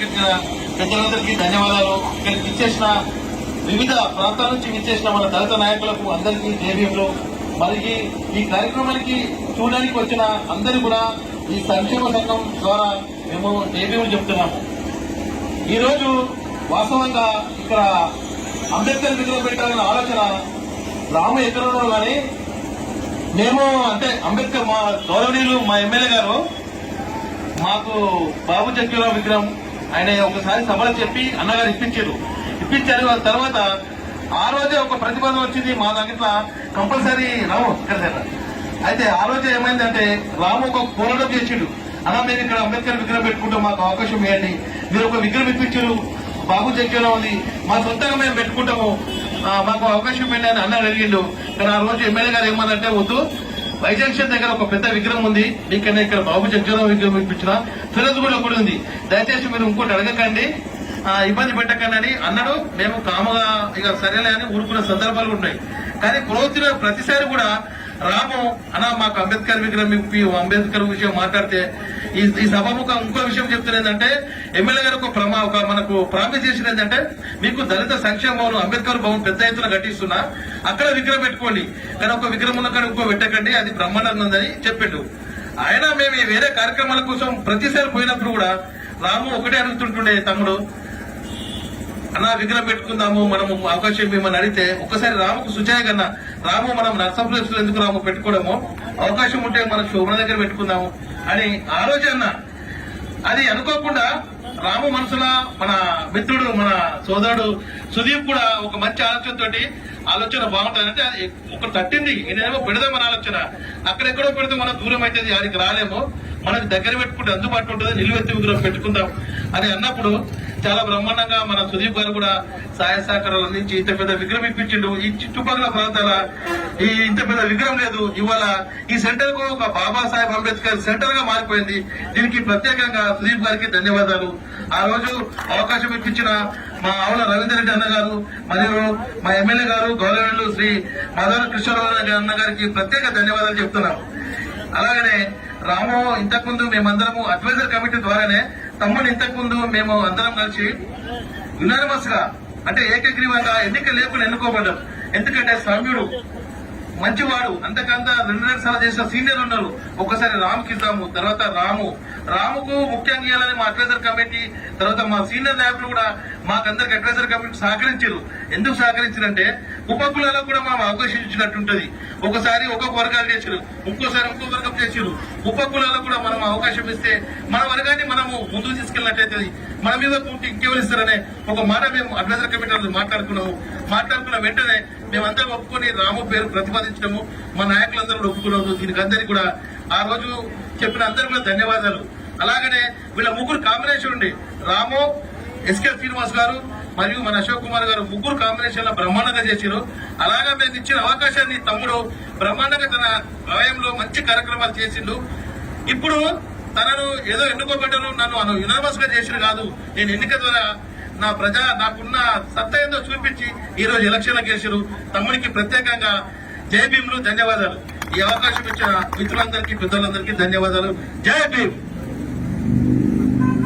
పెద్దలందరికీ ధన్యవాదాలు. ఇక్కడికి ఇచ్చేసిన వివిధ ప్రాంతాల నుంచి విచ్చేసిన మన దళిత నాయకులకు అందరికీ జేబీఎంలో మరి ఈ కార్యక్రమానికి చూడడానికి వచ్చిన అందరూ కూడా ఈ సంక్షేమ సంఘం ద్వారా మేము జేబీఎం చెప్తున్నాము. ఈరోజు వాస్తవంగా ఇక్కడ అంబేద్కర్ విగ్రహం పెట్టాలన్న ఆలోచన రాము ఎక్కడున్నాడు కానీ మేము అంటే అంబేద్కర్ మా గౌరవనీయులు మా ఎమ్మెల్యే గారు మాకు బాబు జగ్జీవరావు విగ్రహం ఆయన ఒకసారి సభలో చెప్పి అన్నగారు ఇప్పించారు. తర్వాత ఆ రోజే ఒక ప్రతిపాదన వచ్చింది మా దగ్గర కంపల్సరీ రాము ఇక్కడ. అయితే ఆ రోజే ఏమైందంటే రాము ఒక పోరాటం చేసిండు. అలా మేము ఇక్కడ అంబేద్కర్ విగ్రహం పెట్టుకుంటాం, మాకు అవకాశం ఇవ్వండి, మీరు ఒక విగ్రహం ఇప్పించారు బాబు జగ్జీవరావు ఉంది, మా సొంతంగా మేము పెట్టుకుంటాము, మాకు అవకాశం ఇవ్వండి అని అన్న అడిగిండు. కానీ ఆ రోజు ఎమ్మెల్యే గారు ఏమన్నంటే వద్దు, వైజంక్షన్ దగ్గర ఒక పెద్ద విగ్రహం ఉంది, మీకన్నా ఇక్కడ బాబు జగ్జీవరావు విగ్రహం ఇప్పించిన ఫిరోజ్గూడలో కూడా ఉంది, దయచేసి మీరు ఇంకోటి అడగకండి, ఇబ్బంది పెట్టకండి అని అన్నాడు. మేము కామగా ఇక సరేలే అని ఊరుకున్న సందర్భాలు ఉన్నాయి. కానీ పురోగతిలో ప్రతిసారి కూడా రాము అన్న మాకు అంబేద్కర్ విగ్రహం ఇప్పి అంబేద్కర్ విషయం మాట్లాడితే ఈ సభముఖం ఇంకో విషయం చెప్తున్నదంటే ఎమ్మెల్యే గారు ఒక మనకు ప్రామిస్ చేసిన ఏంటంటే మీకు దళిత సంక్షేమ భవన్ అంబేద్కర్ భవన్ పెద్ద ఎత్తున కట్టిస్తున్నా అక్కడ విగ్రహం పెట్టుకోండి, కానీ ఒక విగ్రహం ఉన్న కానీ ఇంకో పెట్టకండి, అది బ్రహ్మాండంగా ఉందని చెప్పిండు. ఆయన మేము వేరే కార్యక్రమాల కోసం ప్రతిసారి పోయినప్పుడు కూడా రాము ఒకటే అడుగుతుంటుండే, తమ్ముడు అన్న విగ్రహం పెట్టుకుందాము మనము అవకాశం ఇవ్వమని అడిగితే ఒక్కసారి రాముకు సుజాయ కన్నా రాము మనం నర్సాపురం ఎందుకు రాము పెట్టుకోవడము, అవకాశం ఉంటే మనం శోభన దగ్గర పెట్టుకుందాము అని ఆ రోజు అన్న. అది అనుకోకుండా రాము మనసులో మన మిత్రుడు మన సోదరుడు సుదీప్ కూడా ఒక మంచి ఆలోచన బాగుంటుందంటే అది ఒకటి తట్టింది, నేనేమో పెడదామని ఆలోచన, అక్కడెక్కడో పెడితే మనం దూరం అవుతుంది, ఆడికి రాలేమో, మనకు దగ్గర పెట్టుకుంటే అందుబాటులో ఉంటుంది, నిలువెత్తి విగ్రహం పెట్టుకుందాం అని అన్నప్పుడు చాలా బ్రహ్మాండంగా మన సుదీప్ గారు కూడా సహాయ సహకారాలు అందించి ఇంత పెద్ద విగ్రహం ఇప్పించిండు. ఈ చుట్టుపక్కల ప్రాంతాల ఈ ఇంత పెద్ద విగ్రహం లేదు. ఇవాళ ఈ సెంటర్ కు ఒక బాబాసాహెబ్ అంబేద్కర్ సెంటర్ గా మారిపోయింది. దీనికి ప్రత్యేకంగా సుదీప్ గారికి ధన్యవాదాలు. ఆ రోజు అవకాశం ఇప్పించిన మా ఆవుల రవీందర్ రెడ్డి అన్న గారు మరియు మా ఎమ్మెల్యే గారు గౌరవనీయులు శ్రీ మాధవ కృష్ణరావు అన్న గారికి ప్రత్యేక ధన్యవాదాలు చెప్తున్నాం. అలాగనే రాము ఇంతకుముందు మేమందరము అడ్వైజర్ కమిటీ ద్వారానే తమ్ముడు ఇంతకుముందు మేము అందరం కలిసి యునానిమస్ గా అంటే ఏకగ్రీవంగా ఎన్నిక లేకుండా ఎన్నుకోబడ్డాం. ఎందుకంటే సౌమ్యుడు మంచివాడు, అంతకంత 2 సార్లు చేసిన సీనియర్ ఉన్నారు. ఒకసారి రాముకి ఇద్దాము, తర్వాత రాముకు ముఖ్యంగా ఇవ్వాలని మా అడ్వైజర్ కమిటీ తర్వాత మా సీనియర్ నాయకులు కూడా మాకందరికి అడ్వైజర్ కమిటీ సహకరించారు. ఎందుకు సహకరించారంటే ఉప కులాలకు కూడా మనం అవకాశం ఇచ్చినట్టుంటది. ఒకసారి ఒక్కొక్క వర్గాలు చేశారు, ఇంకోసారి ఇంకో వర్గం చేశారు. ఉప కులాలకు కూడా మనం అవకాశం ఇస్తే మన వర్గాన్ని మనము ముందుకు తీసుకెళ్ళినట్టయితుంది. మన మీద పూర్తి ఇంకెవరిస్తారనే ఒక మాట మేము అడ్వైజర్ కమిటీ మాట్లాడుకున్న వెంటనే మేమందరం ఒప్పుకొని రాము పేరు ప్రతిపాదించడము మా నాయకులందరూ ఒప్పుకున్నారు. దీనికి అందరికీ కూడా ఆ రోజు చెప్పిన అందరికీ కూడా ధన్యవాదాలు. అలాగనే వీళ్ళ ముగ్గురు కాంబినేషన్ ఉండి రాము, ఎస్కే శ్రీనివాస్ గారు మరియు మన అశోక్ కుమార్ గారు ముగ్గురు కాంబినేషన్ లో బ్రహ్మాండంగా చేశారు. అలాగా మేము ఇచ్చిన అవకాశాన్ని తమ్ముడు బ్రహ్మాండంగా తన ఆలయంలో మంచి కార్యక్రమాలు చేసిండు. ఇప్పుడు తనను ఏదో ఎన్నుకోబడ్డారు, నన్ను యునానిమస్ గా చేసిన కాదు, నేను ఎన్నిక ద్వారా నాకున్న సత్తా ఏందో చూపించి ఈ రోజు ఎలక్షన్లకు గెలిచారు. తమ్ముడికి ప్రత్యేకంగా జై భీమ్లు ధన్యవాదాలు. ఈ అవకాశం ఇచ్చిన మిత్రులందరికీ పెద్దలందరికీ ధన్యవాదాలు. జై భీమ్.